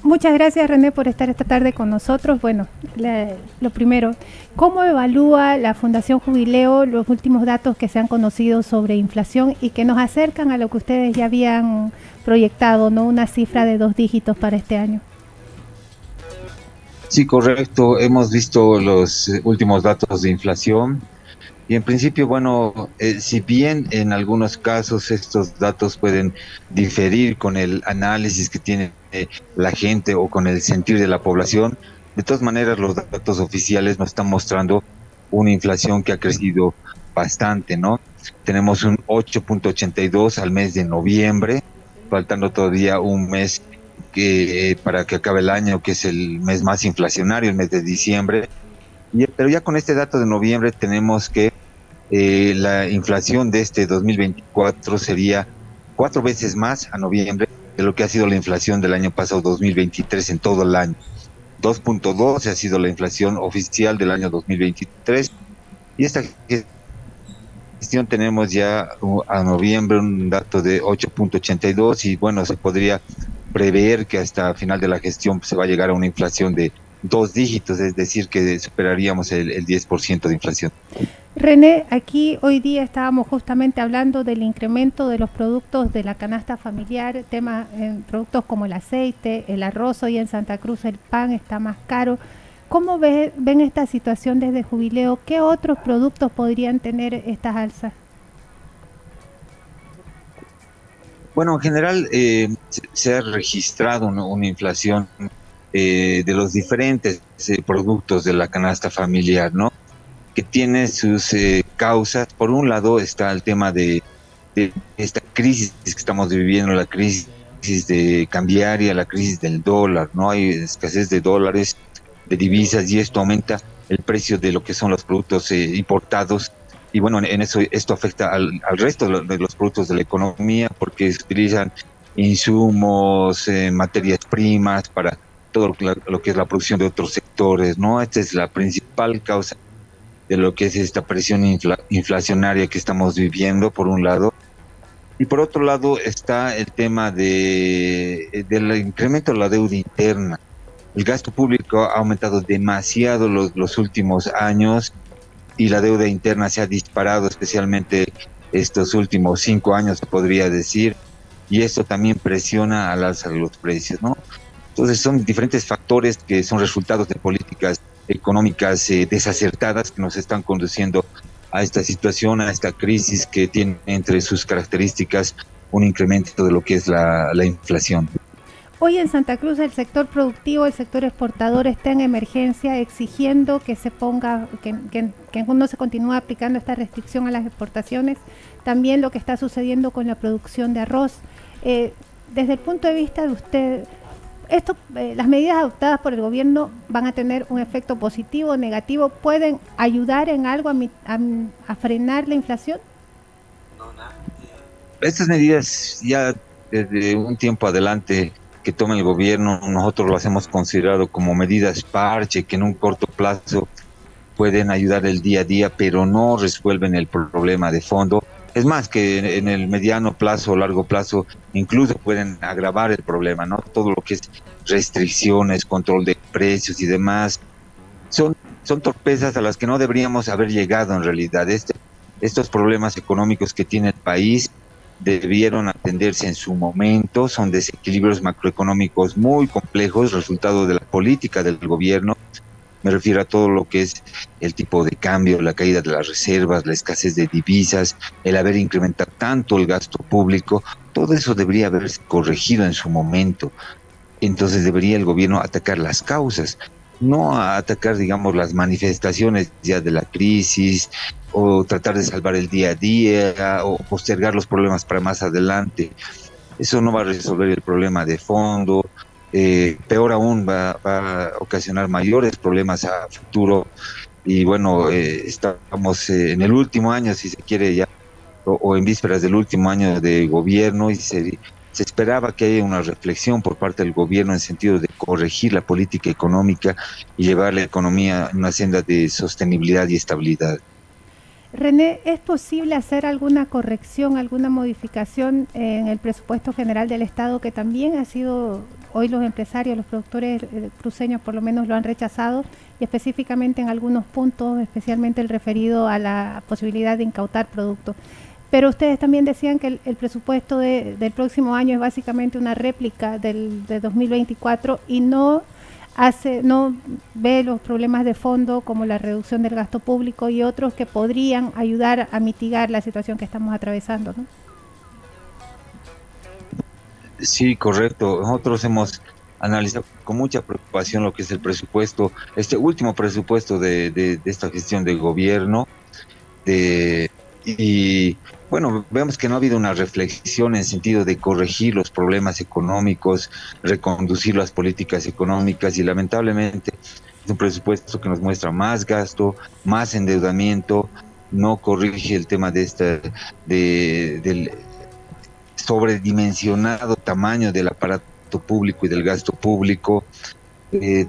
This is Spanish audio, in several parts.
Muchas gracias, René, por estar esta tarde con nosotros. Bueno, lo primero, ¿cómo evalúa la Fundación Jubileo los últimos datos que se han conocido sobre inflación y que nos acercan a lo que ustedes ya habían proyectado, ¿no? Una cifra de 2 dígitos para este año. Sí, correcto. Hemos visto los últimos datos de inflación y en principio, bueno, si bien en algunos casos estos datos pueden diferir con el análisis que tiene la gente o con el sentir de la población, de todas maneras los datos oficiales nos están mostrando una inflación que ha crecido bastante, ¿no? Tenemos un 8,82 al mes de noviembre, faltando todavía un mes para que acabe el año, que es el mes más inflacionario, el mes de diciembre. Pero ya con este dato de noviembre tenemos que la inflación de este 2024 sería 4 veces más a noviembre de lo que ha sido la inflación del año pasado, 2023, en todo el año. 2,12 ha sido la inflación oficial del año 2023. Y esta gestión tenemos ya a noviembre un dato de 8,82 y bueno, se podría prever que hasta final de la gestión se va a llegar a una inflación de 2 dígitos, es decir, que superaríamos el 10% de inflación. René, aquí hoy día estábamos justamente hablando del incremento de los productos de la canasta familiar, temas en productos como el aceite, el arroz. Hoy en Santa Cruz el pan está más caro. ¿Cómo ven esta situación desde Jubileo? ¿Qué otros productos podrían tener estas alzas? Bueno, en general se ha registrado una inflación de los diferentes productos de la canasta familiar, ¿no? Que tiene sus causas. Por un lado está el tema de esta crisis que estamos viviendo, la crisis de cambiaria, la crisis del dólar, ¿no? Hay escasez de dólares, de divisas, y esto aumenta el precio de lo que son los productos importados. Y bueno, en eso esto afecta al resto de los productos de la economía, porque se utilizan insumos, materias primas para todo lo que es la producción de otros sectores, ¿no? Esta es la principal causa de lo que es esta presión inflacionaria que estamos viviendo, por un lado. Y por otro lado está el tema del incremento de la deuda interna. El gasto público ha aumentado demasiado los últimos años y la deuda interna se ha disparado, especialmente estos últimos 5 años, se podría decir, y esto también presiona al alza de los precios, ¿no? Entonces son diferentes factores que son resultados de políticas económicas desacertadas que nos están conduciendo a esta situación, a esta crisis que tiene entre sus características un incremento de lo que es la inflación. Hoy en Santa Cruz el sector productivo, el sector exportador está en emergencia exigiendo que se ponga, que no se continúe aplicando esta restricción a las exportaciones. También lo que está sucediendo con la producción de arroz. Desde el punto de vista de usted, las medidas adoptadas por el gobierno van a tener un efecto positivo o negativo. ¿Pueden ayudar en algo a frenar la inflación? Estas medidas ya desde un tiempo adelante que toma el gobierno, nosotros las hemos considerado como medidas parche que en un corto plazo pueden ayudar el día a día, pero no resuelven el problema de fondo. Es más, que en el mediano plazo o largo plazo incluso pueden agravar el problema, ¿no? Todo lo que es restricciones, control de precios y demás, son, son torpezas a las que no deberíamos haber llegado en realidad. Estos problemas económicos que tiene el país debieron atenderse en su momento, son desequilibrios macroeconómicos muy complejos, resultado de la política del gobierno. Me refiero a todo lo que es el tipo de cambio, la caída de las reservas, la escasez de divisas, el haber incrementado tanto el gasto público. Todo eso debería haberse corregido en su momento. Entonces debería el gobierno atacar las causas, no a atacar, digamos, las manifestaciones ya de la crisis o tratar de salvar el día a día o postergar los problemas para más adelante. Eso no va a resolver el problema de fondo. Peor aún, va a ocasionar mayores problemas a futuro. Y bueno, estamos en el último año, si se quiere ya, o en vísperas del último año de gobierno, y se esperaba que haya una reflexión por parte del gobierno en sentido de corregir la política económica y llevar la economía a una senda de sostenibilidad y estabilidad. René, ¿es posible hacer alguna corrección, alguna modificación en el presupuesto general del Estado que también ha sido hoy los empresarios, los productores cruceños por lo menos lo han rechazado, y específicamente en algunos puntos, especialmente el referido a la posibilidad de incautar productos. Pero ustedes también decían que el presupuesto del próximo año es básicamente una réplica de 2024 y no ve los problemas de fondo como la reducción del gasto público y otros que podrían ayudar a mitigar la situación que estamos atravesando, ¿no? Sí, correcto. Nosotros hemos analizado con mucha preocupación lo que es el presupuesto, este último presupuesto de esta gestión de gobierno, y bueno, vemos que no ha habido una reflexión en sentido de corregir los problemas económicos, reconducir las políticas económicas, y lamentablemente es un presupuesto que nos muestra más gasto, más endeudamiento, no corrige el tema del sobredimensionado tamaño del aparato público y del gasto público.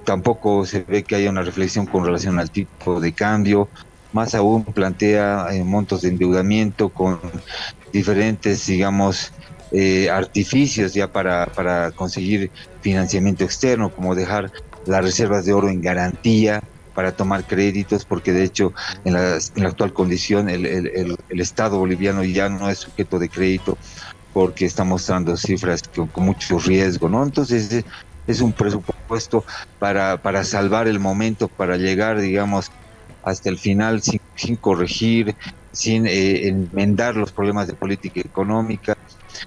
Tampoco se ve que haya una reflexión con relación al tipo de cambio. Más aún plantea montos de endeudamiento con diferentes, digamos, artificios ya para conseguir financiamiento externo, como dejar las reservas de oro en garantía para tomar créditos, porque de hecho en la actual condición el Estado boliviano ya no es sujeto de crédito, porque está mostrando cifras con mucho riesgo, ¿no? Entonces es un presupuesto para salvar el momento, para llegar, digamos, hasta el final sin corregir, sin enmendar los problemas de política económica.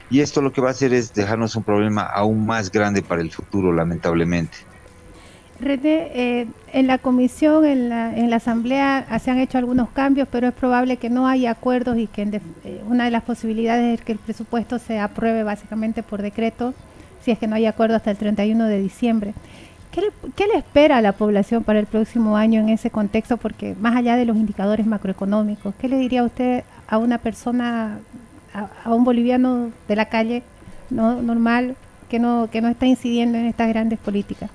Y esto lo que va a hacer es dejarnos un problema aún más grande para el futuro, lamentablemente. René, en la comisión, en la asamblea se han hecho algunos cambios, pero es probable que no haya acuerdos y que una de las posibilidades es que el presupuesto se apruebe básicamente por decreto, si es que no hay acuerdo hasta el 31 de diciembre. ¿Qué le espera a la población para el próximo año en ese contexto? Porque más allá de los indicadores macroeconómicos, ¿qué le diría usted a una persona, a un boliviano de la calle, no normal, que no está incidiendo en estas grandes políticas?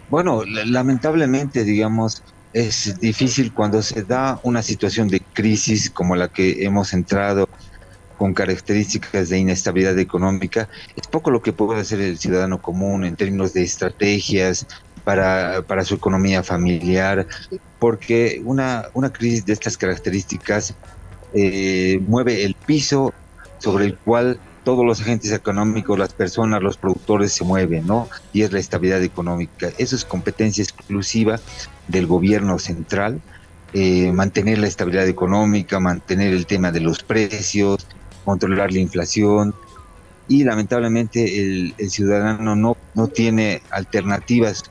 Bueno, lamentablemente, digamos, es difícil cuando se da una situación de crisis como la que hemos entrado, con características de inestabilidad económica. Es poco lo que puede hacer el ciudadano común en términos de estrategias para su economía familiar, porque una crisis de estas características mueve el piso sobre el cual todos los agentes económicos, las personas, los productores se mueven, ¿no? Y es la estabilidad económica. Eso es competencia exclusiva del gobierno central, mantener la estabilidad económica, mantener el tema de los precios, controlar la inflación, y lamentablemente el ciudadano no tiene alternativas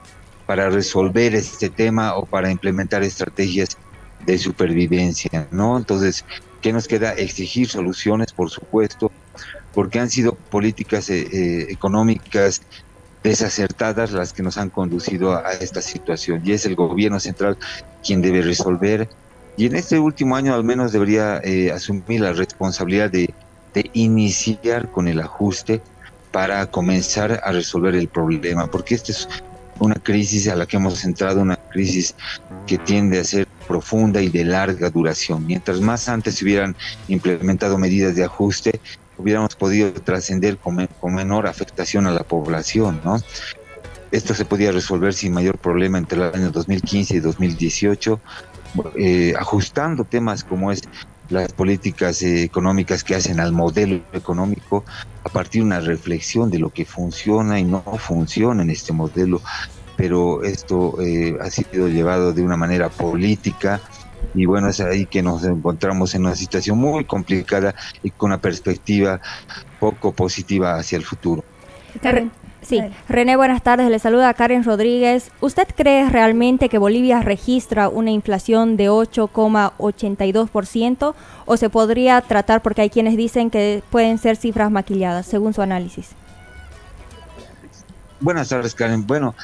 para resolver este tema o para implementar estrategias de supervivencia, ¿no? Entonces, ¿qué nos queda? Exigir soluciones, por supuesto, porque han sido políticas económicas desacertadas las que nos han conducido a esta situación, y es el gobierno central quien debe resolver, y en este último año al menos debería asumir la responsabilidad de iniciar con el ajuste para comenzar a resolver el problema, porque esta es una crisis a la que hemos entrado, una crisis que tiende a ser profunda y de larga duración. Mientras más antes se hubieran implementado medidas de ajuste, hubiéramos podido trascender con menor afectación a la población, ¿no? Esto se podía resolver sin mayor problema entre los años 2015 y 2018, ajustando temas como es las políticas económicas que hacen al modelo económico a partir de una reflexión de lo que funciona y no funciona en este modelo. Pero esto ha sido llevado de una manera política, y bueno, es ahí que nos encontramos en una situación muy complicada y con una perspectiva poco positiva hacia el futuro. Karen. Sí, René, buenas tardes, le saluda Karen Rodríguez. ¿Usted cree realmente que Bolivia registra una inflación de 8,82% o se podría tratar, porque hay quienes dicen que pueden ser cifras maquilladas, según su análisis? Buenas tardes, Karen. Bueno,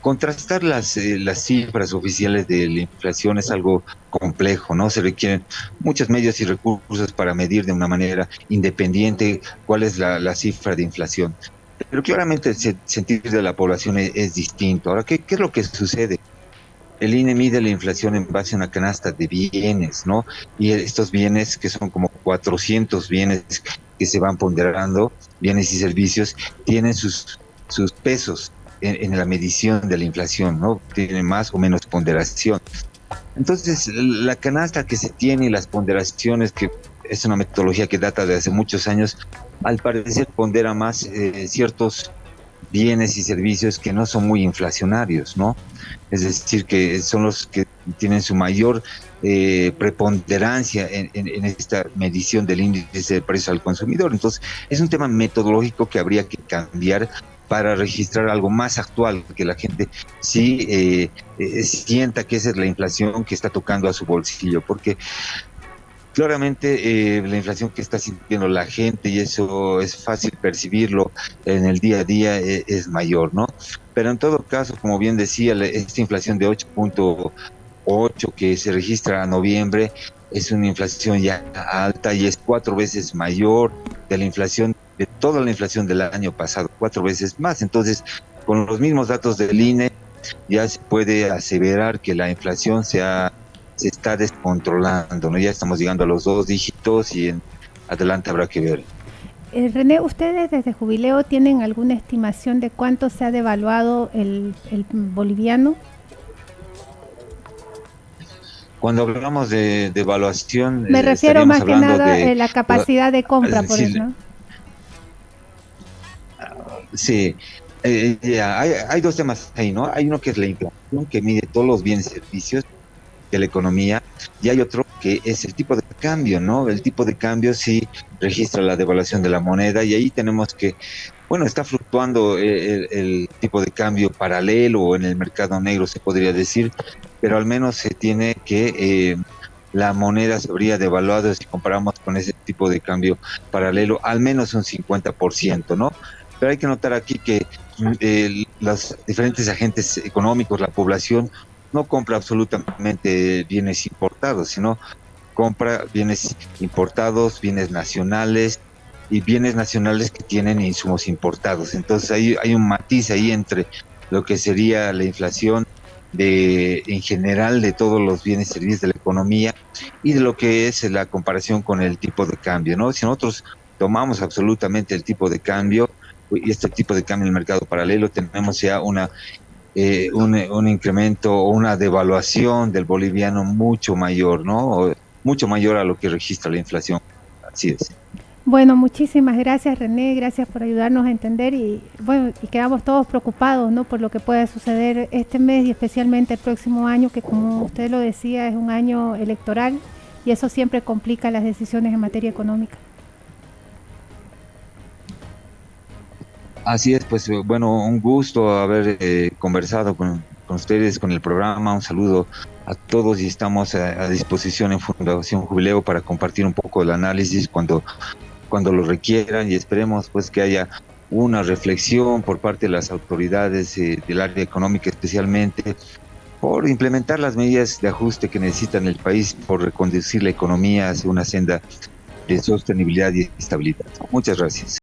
contrastar las cifras oficiales de la inflación es algo complejo, ¿no? Se requieren muchos medios y recursos para medir de una manera independiente cuál es la cifra de inflación. Pero claramente el sentir de la población es distinto. Ahora, ¿qué es lo que sucede? El INE mide la inflación en base a una canasta de bienes, ¿no? Y estos bienes, que son como 400 bienes que se van ponderando, bienes y servicios, tienen sus pesos en la medición de la inflación, ¿no? Tienen más o menos ponderación. Entonces, la canasta que se tiene y las ponderaciones, que es una metodología que data de hace muchos años, al parecer pondera más ciertos bienes y servicios que no son muy inflacionarios, ¿no? Es decir, que son los que tienen su mayor preponderancia en esta medición del índice de precio al consumidor. Entonces, es un tema metodológico que habría que cambiar para registrar algo más actual, que la gente sí sienta que esa es la inflación que está tocando a su bolsillo, porque claramente la inflación que está sintiendo la gente, y eso es fácil percibirlo en el día a día, es mayor, ¿no? Pero en todo caso, como bien decía, esta inflación de 8.8 que se registra a noviembre es una inflación ya alta y es 4 veces mayor de la inflación, de toda la inflación del año pasado, 4 veces más. Entonces, con los mismos datos del INE, ya se puede aseverar que la inflación se está descontrolando, ¿no? Ya estamos llegando a los 2 dígitos y en adelante habrá que ver. René, ¿ustedes desde Jubileo tienen alguna estimación de cuánto se ha devaluado el boliviano? Cuando hablamos de devaluación, me refiero más que nada a la capacidad de compra, por eso, ¿no? Sí, hay dos temas ahí, ¿no? Hay uno que es la inflación, que mide todos los bienes y servicios de la economía, y hay otro que es el tipo de cambio, ¿no? El tipo de cambio sí registra la devaluación de la moneda, y ahí tenemos que, bueno, está fluctuando el tipo de cambio paralelo o en el mercado negro, se podría decir, pero al menos se tiene que la moneda se habría devaluado si comparamos con ese tipo de cambio paralelo, al menos un 50%, ¿no? Pero hay que notar aquí que los diferentes agentes económicos, la población, no compra absolutamente bienes importados, sino compra bienes importados, bienes nacionales y bienes nacionales que tienen insumos importados. Entonces hay un matiz ahí entre lo que sería la inflación en general de todos los bienes y servicios de la economía y de lo que es la comparación con el tipo de cambio, ¿no? Si nosotros tomamos absolutamente el tipo de cambio y este tipo de cambio en el mercado paralelo, tenemos ya un incremento o una devaluación del boliviano mucho mayor, ¿no? Mucho mayor a lo que registra la inflación. Así es. Bueno, muchísimas gracias, René, gracias por ayudarnos a entender, y bueno, y quedamos todos preocupados, ¿no?, por lo que pueda suceder este mes y especialmente el próximo año, que como usted lo decía, es un año electoral y eso siempre complica las decisiones en materia económica. Así es, pues bueno, un gusto haber conversado con ustedes, con el programa. Un saludo a todos y estamos a disposición en Fundación Jubileo para compartir un poco el análisis cuando lo requieran, y esperemos pues que haya una reflexión por parte de las autoridades del área económica, especialmente por implementar las medidas de ajuste que necesita el país, por reconducir la economía hacia una senda de sostenibilidad y estabilidad. Muchas gracias.